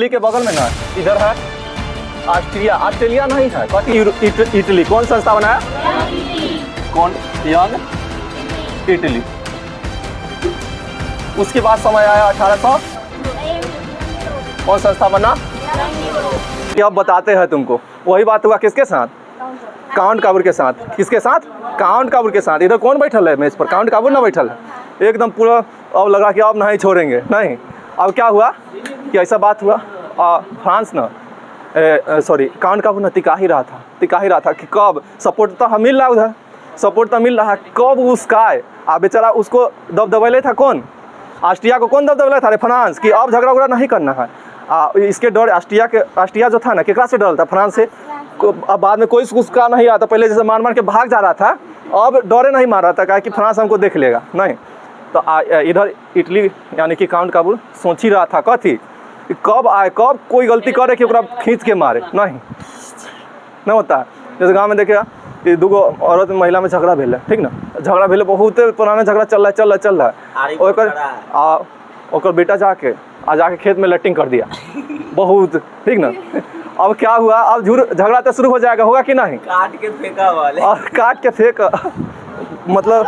Italy के बगल में ना इधर है ऑस्ट्रिया, ऑस्ट्रेलिया नहीं है, इटली। कौन संस्था बनाया? कौन? Young Italy. उसके बाद समय आया 1800, कौन संस्था बना? अब बताते हैं तुमको। वही बात हुआ किसके साथ? काउंट काबुर के साथ। किसके साथ? काउंट काबुर के साथ। इधर कौन बैठल है मेज पर? काउंट काबुर ना बैठल है एकदम पूरा। अब लगा कि अब नहीं छोड़ेंगे, नहीं। अब क्या हुआ कि ऐसा बात हुआ, फ्रांस ना काउंट काबुर ना टिका ही रहा था कि कब सपोर्ट तो हम मिल रहा, उधर सपोर्ट तो मिल रहा, कब उसका बेचारा उसको दबदबैले था। कौन? ऑस्ट्रिया को कौन दबदबैले था? अरे फ्रांस। कि अब झगड़ा उगड़ा नहीं करना है। इसके डर ऑस्ट्रिया जो था ना, केकरा से डर था? फ्रांस से। अब बाद में कोई उसका नहीं आता, पहले जैसे मार मार के भाग जा रहा था, अब डरे नहीं मार रहा था, कहा कि फ्रांस हमको देख लेगा, नहीं। तो इधर इटली यानी कि काउंट काबुर सोच ही रहा था कथी, कब आए, कब कोई गलती करे कि ओकरा खींच के मारे, नहीं होता है। जैसे गाँव में देखेगा कि दूगो औरत महिला में झगड़ा भेल है, ठीक ना, झगड़ा भेल, बहुत पुराना झगड़ा चल रहा है। ओकर बेटा जाके खेत में लैट्रिन कर दिया, बहुत, ठीक ना। अब क्या हुआ? अब झगड़ा तो शुरू हो जाएगा, होगा कि नहीं? काट के फेंका वाले, और काट के फेंक, मतलब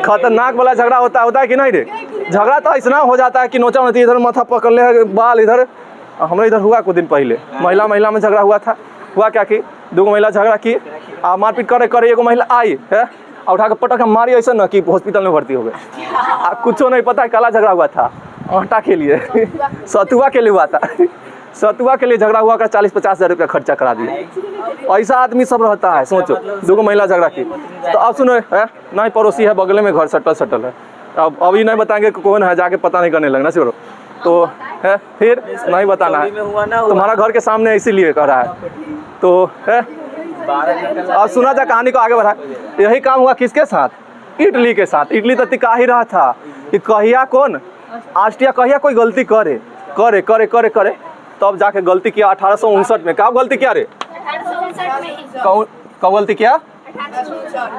खतरनाक वाला झगड़ा होता है कि नहीं रे? झगड़ा तो ऐसा हो जाता है कि नोचा नोची, इधर माथा पकड़ ले, बाल इधर। हमारे इधर हुआ कुछ दिन पहले, महिला में झगड़ा हुआ था। हुआ क्या कि दो महिला झगड़ा की, मारपीट करे एगो महिला आई है, उठा के पटक मारी ऐसा ना कि हॉस्पिटल में भर्ती हो गए। कुछ नहीं पता, काला झगड़ा हुआ था आटा के लिए, सतुआ के लिए हुआ था। सतुआ के लिए झगड़ा हुआ का 40-50 हज़ार रुपया खर्चा करा दिया। ऐसा आदमी सब रहता है, सोचो। दो महिला झगड़ा की। तो अब सुनो है, नहीं पड़ोसी है, बगल में घर सटल है। अब अभी नहीं बताएंगे कौन है, जाके पता नहीं करने लगना छोड़ो। तो है फिर नहीं बताना है, तुम्हारा घर के सामने इसीलिए कह रहा है। तो है अब सुना जा, कहानी को आगे बढ़ा। यही काम हुआ किसके साथ? इटली के साथ। इटली तो टिका ही रहा था कि कहिया कौन ऑस्ट्रिया कहिया कोई गलती करे तब जाके गलती किया 1859 में। कब गलती किया रे? कब गलती किया?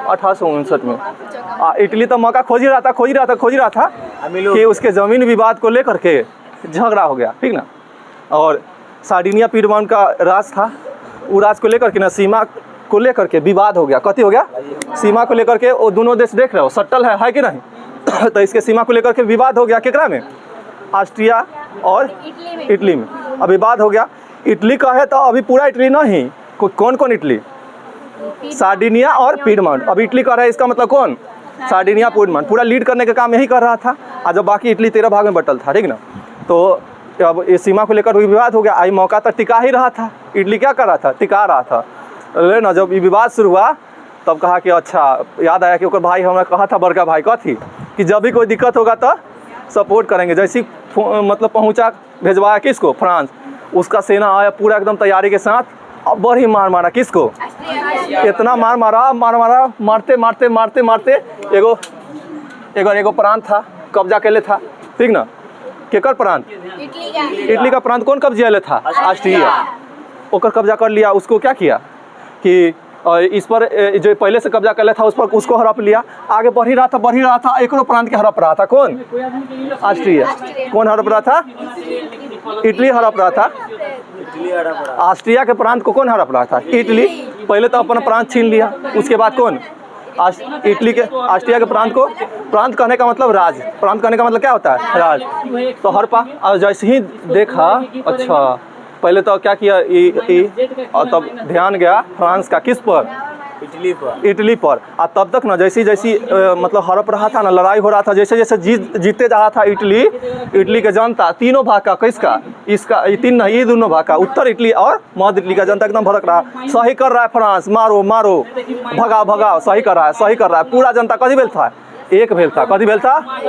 1859 में। इटली तो मौका खोज ही रहा था कि उसके ज़मीन विवाद को लेकर के झगड़ा हो गया, ठीक ना। और सार्डिनिया पीडमॉन्ट का राज था, वो राज को लेकर के ना, सीमा को लेकर के विवाद हो गया। कथी हो गया? सीमा को लेकर के। वो दोनों देश देख रहे हो सटल है कि नहीं? तो इसके सीमा को लेकर के विवाद हो गया। केकरा में? ऑस्ट्रिया और इटली में। अब विवाद हो गया। इटली का है तो अभी पूरा इटली नहीं, कौन इटली? सार्डिनिया और पीडमॉन्ट। अब इटली का रहा है, इसका मतलब कौन? सार्डिनिया पीडमॉन्ट। पूरा लीड करने का काम यही कर रहा था, और जब बाकी इटली 13 भाग में बटल था, ठीक ना। तो अब इस सीमा को लेकर विवाद हो गया। आई मौका तक टिका ही रहा था, इटली क्या कर रहा था? टिका रहा था। ना जब ये विवाद शुरू हुआ तब कहा कि अच्छा, याद आया कि ओकर भाई हमें कहा था, बड़का भाई कथी, कि जब भी कोई दिक्कत होगा तो सपोर्ट करेंगे। जैसी मतलब पहुंचा, भेजवाया किसको? फ्रांस। उसका सेना आया पूरा एकदम तैयारी के साथ। अब बड़ी मार मारा किसको? इतना मारते एगो प्रांत था, कब्जा के लिए था, ठीक ना। केकर प्रांत? इटली का प्रांत कौन कब्जा ले था? ऑस्ट्रिया। ओकर कब्जा कर लिया। उसको क्या किया कि इस पर जो पहले से कब्जा कर लिया था, उस पर उसको हड़प लिया। आगे बढ़ ही रहा था। एक प्रांत के हड़प रहा था। कौन? ऑस्ट्रिया। कौन हड़प रहा था? इटली हड़प रहा था। ऑस्ट्रिया के प्रांत को कौन हड़प रहा था? इटली। पहले तो अपना प्रांत छीन लिया, उसके बाद कौन? इटली के ऑस्ट्रिया के प्रांत को। प्रांत कहने का मतलब राज। प्रांत कहने का मतलब क्या होता है? राज। तो हड़पा। और जैसे ही देखा, अच्छा, पहले तो क्या किया और तब ध्यान गया फ्रांस का किस पर? इटली पर। और तब तक ना जैसी मतलब हड़प रहा था ना, लड़ाई हो रहा था, जैसे जीते जा रहा था इटली के जनता, तीनों भाग का, किसका? इसका, ये दोनों भाग का, उत्तर इटली और मध्य इटली का जनता एकदम भड़क रहा। सही कर रहा है फ्रांस, मारो भगाओ, सही कर रहा है। पूरा जनता कभी भेल था? एक भेल था। कभी भेल था?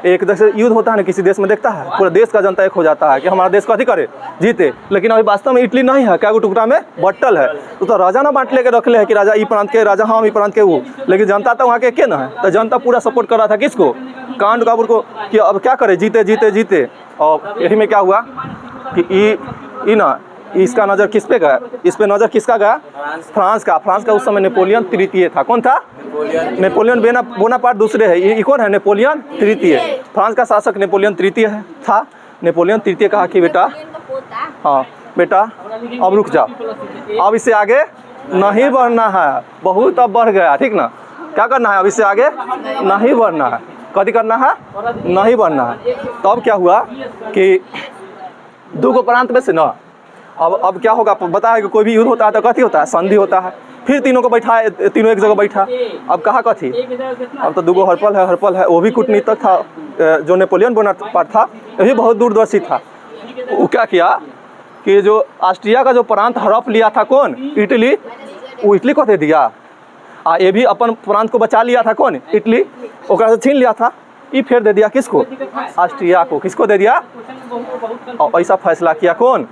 एक। जैसे युद्ध होता है ना किसी देश में, देखता है पूरा देश का जनता एक हो जाता है कि हमारा देश कथी करे, जीते। लेकिन अभी वास्तव में इटली नहीं है, क्या टुकड़ा में बटल है। तो राजा ना बांट लेके रख ले है कि राजा ई प्रांत के, राजा हम ई प्रांत के वो। लेकिन जनता तो वहाँ के ना है। तो जनता पूरा सपोर्ट कर रहा था किसको? काउंट काबुर को, कि अब क्या करे, जीते। और यही में क्या हुआ कि ना इसका नज़र किस पे गया? इस पे नज़र किसका गया? फ्रांस का। उस समय नेपोलियन तृतीय था। कौन था? नेपोलियन बोनापार्ट दूसरे है। ये कौन है? नेपोलियन तृतीय। फ्रांस का शासक नेपोलियन तृतीय था। नेपोलियन तृतीय कहा कि बेटा, हाँ बेटा अब रुक जाओ, अब इससे आगे नहीं बढ़ना है, बहुत अब बढ़ गया, ठीक ना। क्या करना है, अब इससे आगे नहीं बढ़ना है, कभी करना है नहीं बढ़ना है। तो अब क्या हुआ कि दो को प्रांत में से ना, अब क्या होगा पता है कि कोई भी युद्ध होता है तो कथी होता है, संधि होता है। फिर तीनों को बैठा, तीनों एक जगह बैठा। अब कहा कथी, अब तो दूगो हरपल है, वो भी कूटनीतिक था। जो नेपोलियन बोनापार्ट था वो भी बहुत दूरदर्शी था। वो क्या किया कि जो ऑस्ट्रिया का जो प्रांत हड़प लिया था कौन, इटली, वो इटली को दे दिया। ये भी अपन प्रांत को बचा लिया था कौन, इटली, ओकरा से छीन लिया था। ये फिर दे दिया किसको, ऑस्ट्रिया को। किसको दे दिया, और ऐसा फैसला किया कौन,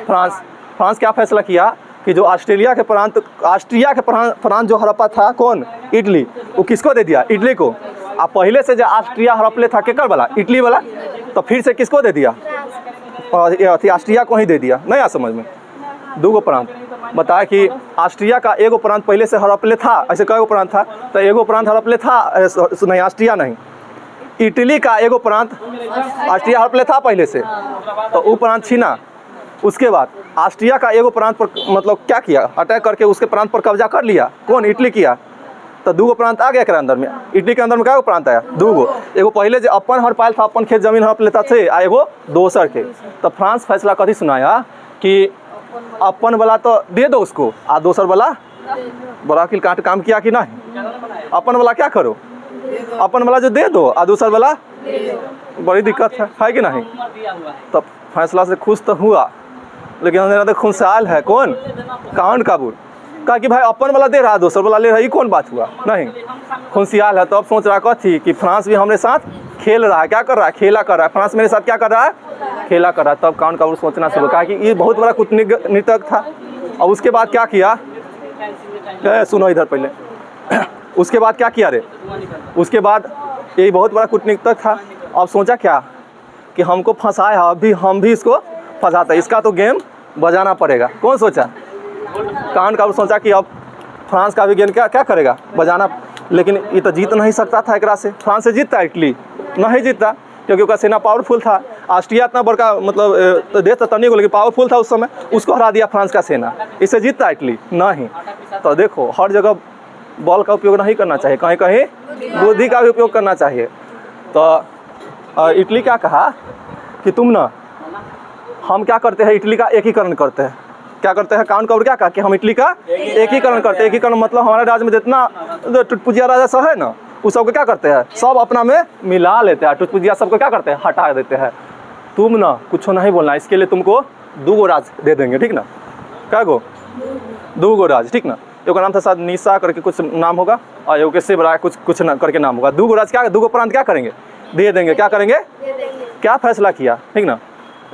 फ्रांस क्या फैसला किया कि जो ऑस्ट्रिया के प्रांत जो हड़पा था कौन, इटली, वो किसको दे दिया, इटली को। अब पहले से जो ऑस्ट्रिया हड़पले था केकर वाला, इटली वाला, तो फिर से किसको दे दिया, ऑस्ट्रिया को ही दे दिया। नहीं आ समझ में, दो प्रांत बताया कि ऑस्ट्रिया का एगो प्रांत पहले से हड़पले था। ऐसे कई प्रांत था, तो एगो प्रांत हड़पले था, नहीं ऑस्ट्रिया नहीं, इटली का एगो प्रांत ऑस्ट्रिया हड़पले था पहले से, तो वो प्रांत छीना। उसके बाद ऑस्ट्रिया का एगो प्रांत पर मतलब क्या किया, अटैक करके उसके प्रांत पर कब्जा कर लिया कौन, इटली किया। तो दूगो प्रांत आ गया एकरा अंदर में। इटली के अंदर में क्या प्रांत आया, दूगो, एगो पहले जो अपन हड़पायल था, अपन खेत जमीन हड़प लेता थे, आ एगो दोसर के। तो फ्रांस फैसला कथी सुनाया कि अपन वाला तो दे दो उसको, आ दोसर वाला बड़ा वकील काट काम किया कि नहीं, अपन वाला क्या करो, अपन वाला जो दे दो, आ दूसर वाला बड़ी दिक्कत है कि नहीं। तब फैसला से खुश तो हुआ, लेकिन अंदर खुशहाल है कौन, काउंट काबुल। कहा कि भाई अपन वाला दे रहा, दोसर वाला ले रहा, ये कौन बात हुआ, नहीं खुशहाल है। तो अब सोच रहा कथी कि फ्रांस भी हमारे साथ खेल रहा है, क्या कर रहा है, खेला कर रहा है, फ्रांस मेरे साथ क्या कर रहा है, खेला कर रहा है। तब काउंट काबुल सोचना शुरू कहा कि ये बहुत बड़ा कूटनीतिक था। और उसके बाद क्या किया, सुनो इधर पहले, उसके बाद क्या किया रे, उसके बाद ये बहुत बड़ा कूटनीतिक था। अब सोचा क्या कि हमको फंसाया, अभी हम भी इसको फंसाते, इसका तो गेम बजाना पड़ेगा। कौन सोचा, काउंट काबुल सोचा कि अब फ्रांस का भी गेम क्या करेगा, बजाना। लेकिन ये तो जीत नहीं सकता था एकरा से, फ्रांस से जीतता, इटली नहीं जीतता, क्योंकि उसका सेना पावरफुल था। ऑस्ट्रिया इतना बड़का मतलब देश तो तनी को, लेकिन पावरफुल था उस समय, उसको हरा दिया फ्रांस का सेना, इससे जीतता इटली नहीं। तो देखो हर जगह बल का उपयोग नहीं करना चाहिए, कहीं कहीं बुद्धि का भी उपयोग करना चाहिए। तो इटली क्या कहा कि तुम ना, हम क्या करते हैं, इटली का एकीकरण करते हैं। क्या करते हैं, काउंट काबुल क्या कहा कि हम इटली का एकीकरण करते हैं। एकीकरण मतलब हमारे राज्य में जितना टुटपुजिया राजा सब है ना, उस सबको क्या करते हैं, सब अपना में मिला लेते हैं। टुटपुजिया सबको क्या करते हैं, हटा देते हैं। तुम ना कुछ नहीं बोलना, इसके लिए तुमको दूगो राज दे देंगे, ठीक ना। क्या गो, दूगो राज, ठीक ना। एक नाम था शायद निशा करके कुछ नाम होगा, और एक से बड़ा कुछ ना करके नाम होगा। दूगो राज क्या, दूगो प्रांत क्या करेंगे, दे देंगे। क्या करेंगे, क्या फैसला किया, ठीक ना।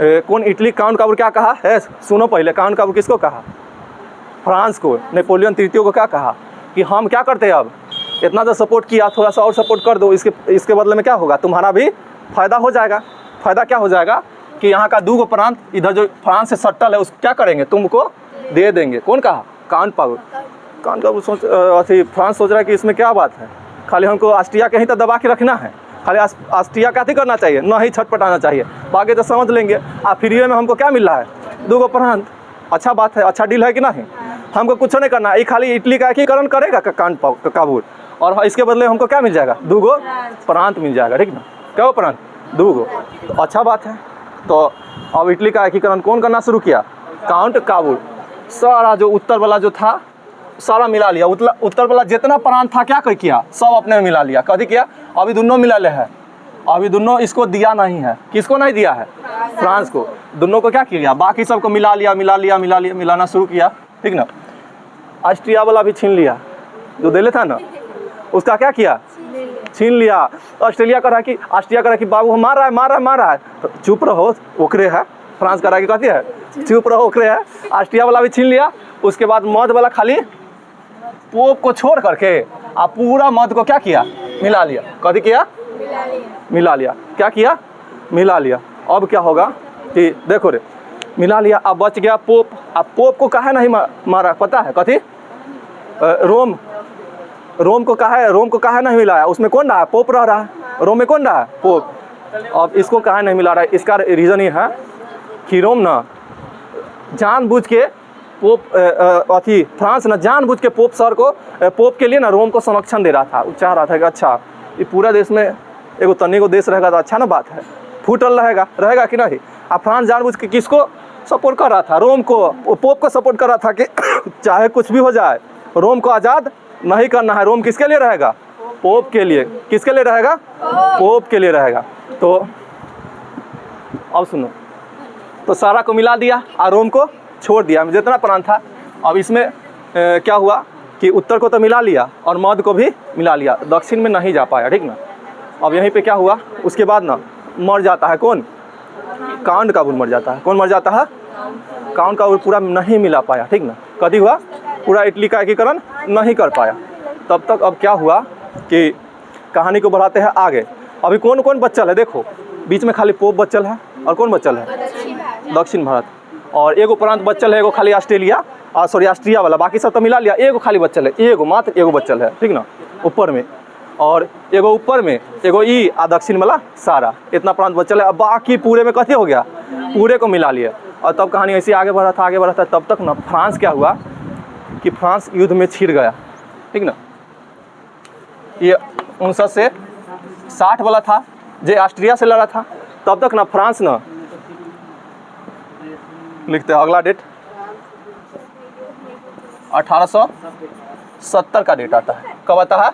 कौन, इटली। काउंट काबुल क्या कहा है, सुनो पहले, काउंट काबुल किसको कहा, फ्रांस को, नेपोलियन तृतीय को क्या कहा कि हम क्या करते हैं, अब इतना तो सपोर्ट किया, थोड़ा सा और सपोर्ट कर दो, इसके बदले में क्या होगा, तुम्हारा भी फायदा हो जाएगा। फायदा क्या हो जाएगा कि यहाँ का दूगो प्रांत इधर जो फ्रांस से सट्टल है, उसको क्या करेंगे, तुमको दे देंगे। कौन कहा, काउंट काबुल। काउंट काबुल सोच अथी फ्रांस सोच रहा है कि इसमें क्या बात है, खाली हमको ऑस्ट्रिया के ही तो दबा के रखना है, खाली ऑस्ट्रिया का करना चाहिए, ना ही छटपटाना चाहिए, बाकी तो समझ लेंगे। फ्री में हमको क्या मिल रहा है, दूगो प्रांत, अच्छा बात है, अच्छा डील है कि नहीं, हमको कुछ नहीं करना, ये खाली इटली का एकीकरण करेगा काउंट काबुल, और इसके बदले हमको क्या मिल जाएगा, दूगो प्रांत मिल जाएगा, ठीक ना। क्या वो प्रांत, दूगो, तो अच्छा बात है। तो अब इटली का एकीकरण कौन करना शुरू किया, काउंट काबुल। सारा जो उत्तर वाला जो था सारा मिला लिया, उत्तर वाला जितना प्रांत था क्या किया, सब अपने में मिला लिया। कभी किया, अभी दोनों मिला ले है, अभी दोनों इसको दिया नहीं है। किसको नहीं दिया है, फ्रांस को। दोनों को क्या किया, बाकी सबको मिला लिया, मिलाना शुरू किया, ठीक ना। ऑस्ट्रिया वाला भी छीन लिया, जो दे था ना, उसका क्या किया, छीन लिया। ऑस्ट्रिया कह रहा कि बाबू मार रहा है, तो चुप रहो, ओकरे है। फ्रांस कह रहा कि कहती है चुप रहो, ओकरे है। ऑस्ट्रिया वाला भी छीन लिया। उसके बाद मध्य वाला खाली पोप को छोड़ करके आप पूरा मध्य को क्या किया, मिला लिया। कभी किया, मिला लिया। क्या किया, मिला लिया। अब क्या होगा कि देखो रे, मिला लिया, अब बच गया पोप। अब पोप को काहे नहीं मारा, पता है कथी, रोम को काहे नहीं मिलाया, उसमें कौन रहा है, पोप रह रहा है। रोम में कौन रहा है, पोप। अब इसको कहाँ नहीं मिला रहा है, इसका रीज़न ये है कि रोम ना जानबूझ के पोप अथी फ्रांस ना जानबूझ के पोप सर को पोप के लिए ना रोम को संरक्षण दे रहा था। वो चाह रहा था कि अच्छा ये पूरा देश में एगो तन्नी को देश रहेगा तो अच्छा ना बात है, फूटल रहेगा कि नहीं। अब फ्रांस जानबूझ के किसको सपोर्ट कर रहा था, रोम को, पोप को सपोर्ट कर रहा था कि चाहे कुछ भी हो जाए रोम को आज़ाद नहीं करना है। रोम किसके लिए रहेगा, पोप के लिए। किसके लिए रहेगा, पोप के लिए रहेगा। तो अब सुनो, तो सारा को मिला दिया और रोम को छोड़ दिया, जितना प्रांत था। अब इसमें क्या हुआ कि उत्तर को तो मिला लिया और मध्य को भी मिला लिया, दक्षिण में नहीं जा पाया, ठीक ना। अब यहीं पे क्या हुआ, उसके बाद ना मर जाता है कौन, काउंट काबुल मर जाता है। कौन मर जाता है, काउंट काबुल पूरा नहीं मिला पाया, ठीक ना। कभी हुआ, पूरा इटली का एकीकरण नहीं कर पाया। तब तक अब क्या हुआ कि कहानी को बढ़ाते हैं आगे। अभी कौन कौन बचल है, देखो बीच में खाली पोप बचल है और कौन बचल है, दक्षिण भारत। और एगो प्रांत बचल है, एगो खाली ऑस्ट्रेलिया ऑस्ट्रिया वाला, बाकी सब तो मिला लिया। एगो खाली बचल है, एगो मात्र एगो बचल है, ठीक ना, ऊपर में। और एगो ऊपर में एगो ई आ दक्षिण वाला सारा, इतना प्रांत बचल है। अब बाकी पूरे में कथी हो गया, पूरे को मिला लिया। और तब कहानी ऐसी आगे बढ़ा था। तब तक ना फ्रांस क्या हुआ कि फ्रांस युद्ध में छिड़ गया, ठीक ना। ये 59 से 60 वाला था जो ऑस्ट्रिया से लड़ा था। तब तक ना फ्रांस ना, लिखते हैं अगला डेट 1870 का डेट आता है। कब आता है,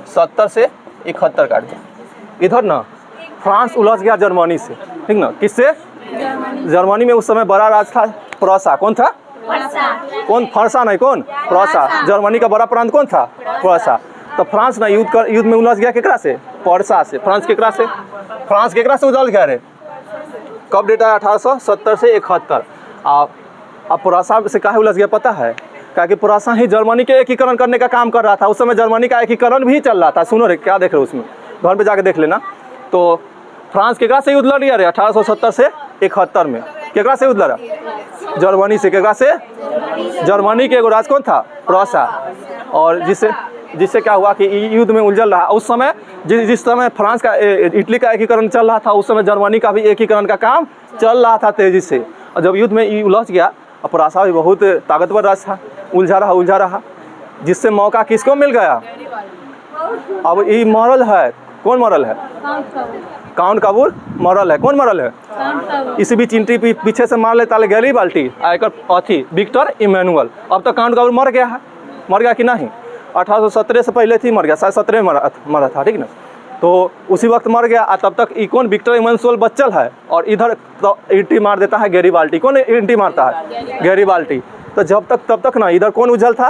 70 से 71 का डेट। इधर ना फ्रांस उलझ गया जर्मनी से, ठीक ना। किससे, जर्मनी में उस समय बड़ा राज था प्रूसा। कौन था, कौन, फरसा नहीं, कौन, प्रूसा। जर्मनी का बड़ा प्रांत कौन था, प्रूसा। तो फ्रांस ना युद्ध में उलझ गया केकरा से, पर्सा से। फ्रांस केकरा से उलझ गया रे। कब डेट है, 1870 से 71। अब प्रूसा से काहे उलझ गया पता है, क्या कि प्रूसा ही जर्मनी के एकीकरण करने का काम कर रहा था। उस समय जर्मनी का एकीकरण भी चल रहा था। सुनो रे, क्या देख रहे हो उसमें, घर पे जाके देख लेना। तो फ्रांस केकरा से युद्ध लड़ रहा रे 1870 से 71 में। केकरा से युद्ध लड़ा, जर्मनी से। केकरा से, जर्मनी के एगो राज कौन था, प्रूसा। और जिससे क्या हुआ कि युद्ध में उलझल रहा। उस समय जिस समय फ्रांस का इटली का एकीकरण चल रहा था, उस समय जर्मनी का भी एकीकरण का काम चल रहा था तेजी से। और जब युद्ध में उलझ गया, और प्रूसा भी बहुत ताकतवर राज था, उलझा रहा, जिससे मौका किसको मिल गया। अब ये मॉरल है, कौन मॉरल है, काउंट काबुल मॉरल है। कौन मॉरल है, इसी बीच इंट्री पीछे से मार लेता गैरीबाल्टी आकर अथी विक्टर इमैनुअल। अब तो काउंट काबुल मर गया कि नहीं, 1817 से पहले थी मर गया, शायद 17 में मरा था, ठीक ना। तो उसी वक्त मर गया। तब तक ई कौन, विक्टर इमैनुअल बचल है। और इधर तो एंट्री मार देता है गैरीबाल्टी। कौन एंट्री मारता है, गैरीबाल्टी। तो तब तक ना इधर कौन उलझल था,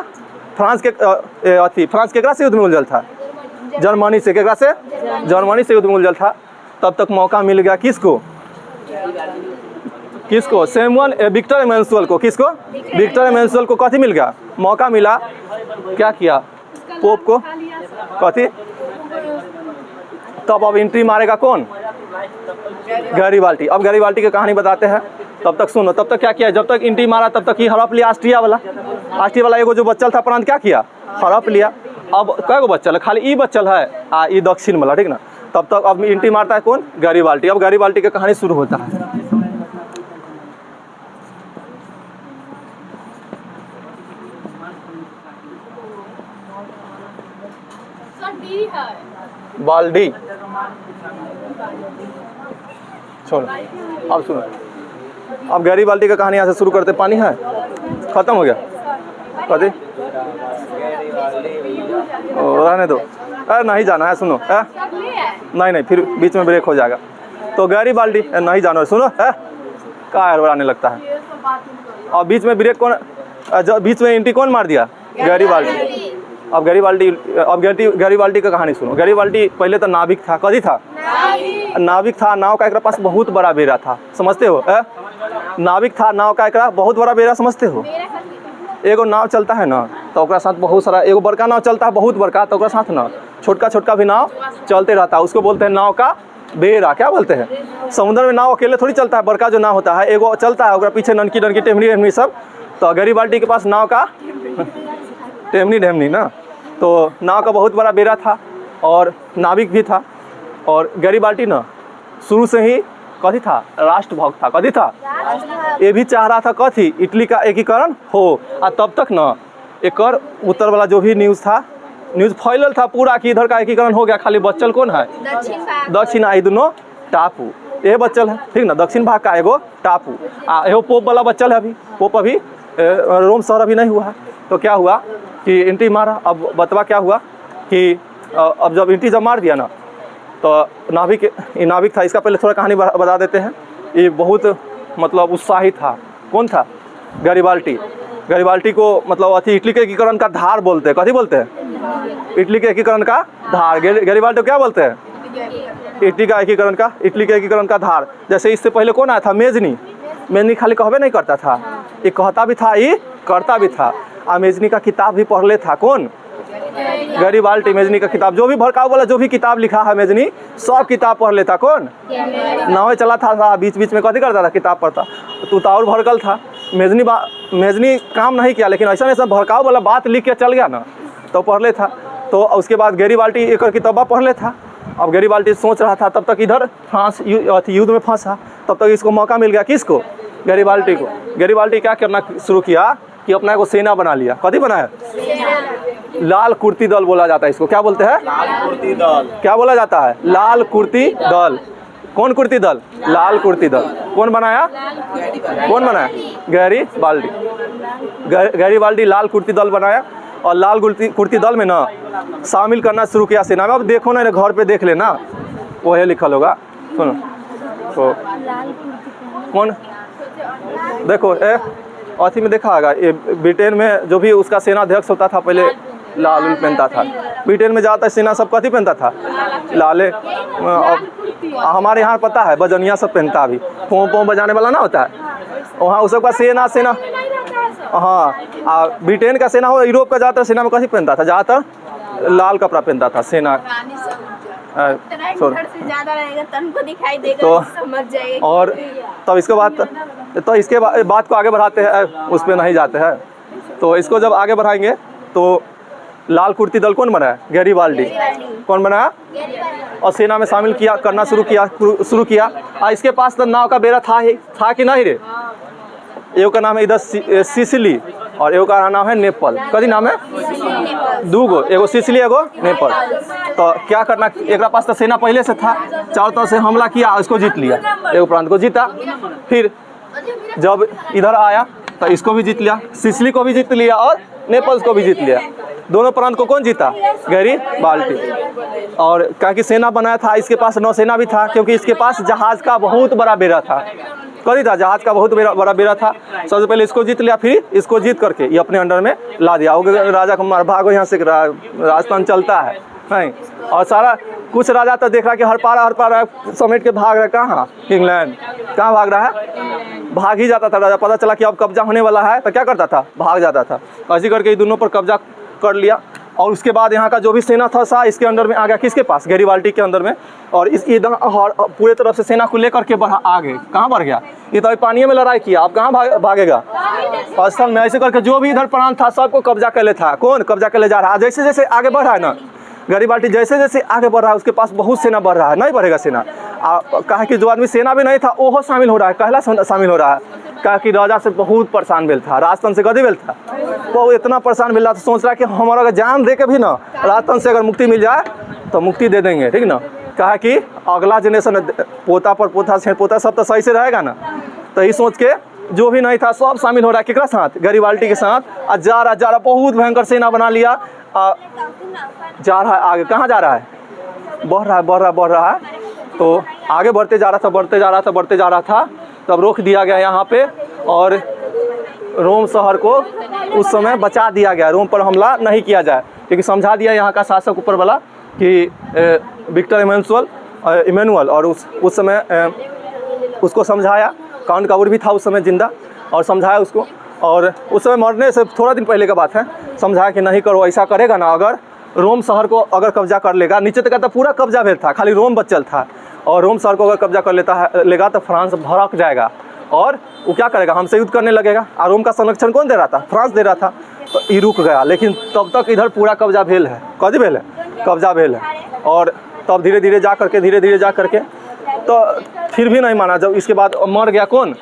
फ्रांस केकरा से युद्ध में उलझल था, जर्मनी से। केकरा से, जर्मनी से युद्ध में उलझल था। तब तक मौका मिल गया किसको, विक्टर इमैनुअल को। किसको, विक्टर इमैनुअल को कथी मिल गया, मौका मिला। क्या किया, पोप को कथी, तब अब एंट्री मारेगा कौन, गैरीबाल्टी। अब गैरीबाल्टी की कहानी बताते हैं। तब तक सुनो, तब तक क्या किया, जब तक एंट्री मारा तब तक ही हड़प लिया ऑस्ट्रिया वाला एगो जो बच्चल था प्रांत, क्या किया, हड़प लिया। अब कई बच्चल है, खाली ई बच्चल है ई दक्षिण वाला, ठीक ना। तब तक अब एंट्री मारता है कौन, गैरीबाल्टी। अब गैरीबाल्टी की कहानी शुरू होता है। बाल्डी, सुनो, अब सुनो, अब गैरीबाल्टी का कहानी यहाँ से शुरू करते। पानी है, खत्म हो गया, कथी, रहने दो, अरे नहीं जाना है, सुनो, नहीं, फिर बीच में ब्रेक हो जाएगा। तो गैरीबाल्टी नहीं जाना, सुनो, क्या हड़बड़ाने लगता है। और बीच में ब्रेक कौन, बीच में एंट्री कौन मार दिया, गैरीबाल्टी। अब गैरीबाल्टी का कहानी सुनो। गैरीबाल्टी पहले तो नाविक था। कभी था, नाविक था। नाव का एक पास बहुत बड़ा बेड़ा था, समझते हो, नाविक था, नाव का एक बहुत बड़ा बेड़ा, समझते हो। एगो नाव चलता है ना, तो ओकरा साथ बहुत सारा, एगो बड़का नाव चलता है बहुत बड़का, तो ओकरा साथ ना छोटका भी नाव चलते रहता है। उसको बोलते हैं नाव का बेड़ा। क्या बोलते हैं, समुद्र में नाव अकेले थोड़ी चलता है, बड़का जो नाव होता है एगो चलता है, ओकरा पीछे ननकी टेमनी सब। तो गैरीबाल्टी के पास नाव का टेमनी ना, तो नाव का बहुत बड़ा बेड़ा था और नाविक भी था। और गैरीबाल्टी ना शुरू से ही कथी था, राष्ट्रभक्त था। कथी था, ये भी चाह रहा था कथी, इटली का एकीकरण हो। और तब तक न एक उत्तर वाला जो भी न्यूज़ था, न्यूज़ फैलल था पूरा कि इधर का एकीकरण हो गया, खाली बच्चल कौन है, दक्षिण आई दोनों टापू, ये बच्चल है, ठीक ना, दक्षिण भाग का एगो टापू। एगो पोप वाला बच्चल है, अभी पोप अभी रोम शहर अभी नहीं हुआ है। तो क्या हुआ कि एंट्री मारा। अब बतवा क्या हुआ कि अब जब एंट्री जब मार दिया ना, तो नाविक था, इसका पहले थोड़ा कहानी बता देते हैं। ये बहुत मतलब उत्साहित था। कौन था, गरीबाल्टी को मतलब अथी इटली के एकीकरण का धार बोलते हैं। कथी बोलते हैं, इटली के एकीकरण का धार। गरीबाल्टी को क्या बोलते हैं, इटली के एकीकरण का धार। जैसे इससे पहले कौन आया था, मेजनी खाली कहबे नहीं करता था, ये कहता भी था, ये करता भी था। मेजनी का किताब भी पढ़ ले था। कौन, गरीबाल्टी। मेजनी का किताब, जो भी भड़काऊ वाला जो भी किताब लिखा है मेजनी, सब किताब पढ़ लेता। कौन, नाव चला था, बीच बीच में कथी करता था, किताब पढ़ता। तू तो और भड़कल था। मेजनी काम नहीं किया, लेकिन ऐसा भड़काऊ वाला बात लिख के चल गया ना, तो पढ़ ले था। तो उसके बाद गरीबाल्टी एक किताबा पढ़ ले था। अब गरीबाल्टी सोच रहा था, तब तक इधर फ्रांस युद्ध में फंसा, तब तक इसको मौका मिल गया। किसको, गरीबाल्टी को। गरीबाल्टी क्या करना शुरू किया कि अपना को सेना बना लिया। कथी बनाया, लाल कुर्ती दल बोला जाता है इसको। क्या बोलते हैं, लाल कुर्ती दल। क्या बोला जाता है, लाल कुर्ती दल। कौन कुर्ती दल, लाल कुर्ती दल। कौन बनाया, गरीबाल्टी लाल कुर्ती दल बनाया। और लाल कुर्ती दल में ना शामिल करना शुरू किया सेना में। अब देखो ना, घर पे देख लेना, वही लिखल होगा। सुनो तो कौन, देखो अथी में देखा होगा, ये ब्रिटेन में जो भी उसका सेनाध्यक्ष होता था पहले लाल पहनता था। ब्रिटेन में ज़्यादातर सेना सब कथी पहनता था, लाले। हमारे यहाँ पता है बजनिया सब पहनता, अभी पों बजाने वाला ना होता है, वहाँ उस सबका सेना हाँ। ब्रिटेन का सेना हो, यूरोप का ज़्यादातर सेना में कथी पहनता था, ज़्यादातर लाल कपड़ा पहनता था सेना। तो और तब इसके बाद इसके बात को आगे बढ़ाते हैं, उस पर नहीं जाते हैं। तो इसको जब आगे बढ़ाएंगे तो लाल कुर्ती दल कौन बनाया, गैरीबाल्डी। कौन बनाया, और सेना में शामिल करना शुरू किया। इसके पास तो नाव का बेड़ा था कि नहीं रे। एगो का नाम है इधर सिसिली, और एगो का नाम है नेपाल। कथी नाम है, दूगो, एगो सिसिली एगो नेपाल। तो क्या करना, एक पास तो सेना पहले से था, चारों तरफ से हमला किया, इसको जीत लिया, एगो प्रांत को जीता। फिर जब इधर आया तो इसको भी जीत लिया, सिसिली को भी जीत लिया और नेपाल को भी जीत लिया। दोनों प्रांत को कौन जीता, गैरीबाल्टी। और क्या कि सेना बनाया था, इसके पास नौसेना भी था, क्योंकि इसके पास जहाज का बहुत बड़ा बेड़ा था। करी था, जहाज का बहुत बड़ा बेड़ा था। सबसे पहले इसको जीत लिया, फिर इसको जीत करके ये अपने अंडर में ला दिया। राजा को मार, भागो यहाँ से, राजस्थान चलता है नहीं। और सारा कुछ राजा तो देख रहा कि हर पारा समेट के भाग रहा है। कहाँ, इंग्लैंड। कहाँ भाग रहा है, भाग ही जाता था राजा। पता चला कि अब कब्जा होने वाला है तो क्या करता था, भाग जाता था। ऐसे करके ये दोनों पर कब्जा कर लिया। और उसके बाद यहाँ का जो भी सेना था इसके अंडर में आ गया, किसके पास, गैरीबाल्टी के अंदर में। और इस एकदम पूरे तरफ से सेना को लेकर के बढ़ा आगे। कहाँ बढ़ गया, ये तो पानी में लड़ाई किया, अब कहाँ भागेगा, पाकिस्तान में। ऐसे करके जो भी इधर प्रांत था सबको कब्जा कर ले था। कौन कब्जा कर ले जा रहा है, जैसे जैसे आगे बढ़ रहा है ना गैरीबाल्टी, जैसे जैसे आगे बढ़ रहा है उसके पास बहुत सेना बढ़ रहा है। नहीं बढ़ेगा सेना, कहा कि जो आदमी सेना भी नहीं था वो शामिल हो रहा है, कहला शामिल हो रहा है। कहा कि राजा से बहुत परेशान मिल था, राजस्थान से कभी मिल था, वो इतना परेशान मिल रहा था, सोच रहा कि हमारा अगर जान दे के भी ना राजस्थान से अगर मुक्ति मिल जाए तो मुक्ति दे देंगे, ठीक ना। कहा कि अगला जनरेशन पोता पर पोता छेड़ पोता सब तो सही से रहेगा ना। तो ये सोच के जो भी नहीं था सब शामिल हो रहा है, किसके साथ, गैरीबाल्टी के साथ। और जा रहा बहुत भयंकर सेना बना लिया। जा रहा है आगे, कहाँ जा रहा है, बढ़ रहा है। तो आगे बढ़ते जा रहा था, तब रोक दिया गया यहाँ पे। और रोम शहर को उस समय बचा दिया गया, रोम पर हमला नहीं किया जाए, क्योंकि समझा दिया यहाँ का शासक ऊपर वाला कि विक्टर इमैनुअल। और उस समय उसको समझाया, काउंट काबूर भी था उस समय जिंदा, और समझाया उसको। और उस समय मरने से थोड़ा दिन पहले का बात है, समझाया कि नहीं करो, ऐसा करेगा ना अगर रोम शहर को अगर कब्जा कर लेगा, नीचे तक तो पूरा कब्जा भेल था, खाली रोम बचल था। और रोम शहर को अगर कब्जा कर लेगा तो फ्रांस भड़क जाएगा और वो क्या करेगा, हमसे युद्ध करने लगेगा। और रोम का संरक्षण कौन दे रहा था, फ्रांस दे रहा था। तो ये रुक गया, लेकिन तब तक इधर पूरा कब्जा भेल है। कभी भेल है, कब्जा भेल है। और तब धीरे धीरे जा करके तो फिर भी नहीं माना। जब इसके बाद मर गया कौन,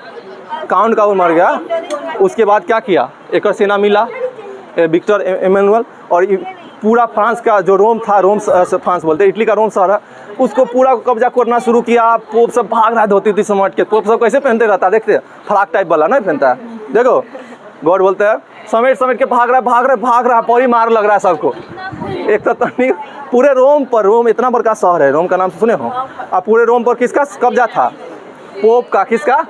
काउंट का, वो मर गया, उसके बाद क्या किया, एक और सेना मिला विक्टर इमैनुअल, और पूरा फ्रांस का जो रोम था, रोम फ्रांस बोलते हैं, इटली का रोम शहर है, उसको पूरा कब्जा करना शुरू किया। पोप सब भाग रहा है धोती थी समझ के। पोप सब कैसे पहनते रहता है, देखते फ्राक टाइप वाला नहीं पहनता है, देखो गॉड बोलते हैं समेट समेट के भाग रहा है, पौड़ी मार लग रहा है सबको। एक तो नहीं, पूरे रोम पर, रोम इतना बड़का शहर है, रोम का नाम सुने हो आप, पूरे रोम पर किसका कब्जा था, पोप का। किसका,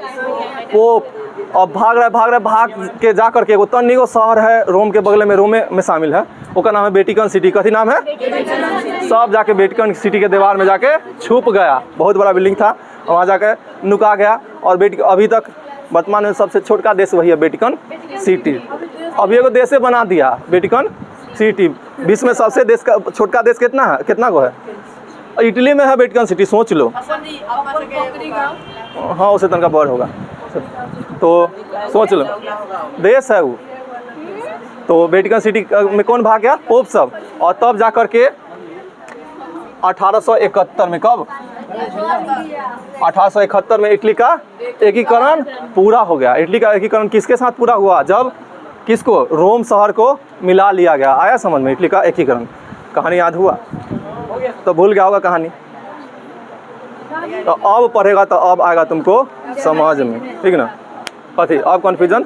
पोप। और भाग के जा करके वो तन्नी को शहर है रोम के बगल में, रोम में शामिल है, उसका नाम है वेटिकन सिटी। कथी नाम है, सब जाके वेटिकन सिटी के दीवार में जाके छुप गया। बहुत बड़ा बिल्डिंग था, वहाँ जाके नुका गया। और अभी तक वर्तमान में सबसे छोटा देश वही है, वेटिकन सिटी। अभी एगो देशे बना दिया वेटिकन सिटी। विश्व में सबसे देश का छोटा देश कितना है, कितना को है, इटली में है वेटिकन सिटी, सोच लो। हाँ उससे तनका बड़ होगा, तो सोच लो देश है वो। तो वेटिकन सिटी में कौन भाग गया, पोप सब। और तब जा कर के 1871 में, कब, 1871 में इटली का एकीकरण पूरा हो गया। इटली का एकीकरण किसके साथ पूरा हुआ, जब किसको, रोम शहर को मिला लिया गया। आया समझ में, इटली का एकीकरण। कहानी याद हुआ, तो भूल गया होगा कहानी, तो अब पढ़ेगा तो अब आएगा तुमको समझ में, ठीक ना। कथी अब कन्फ्यूजन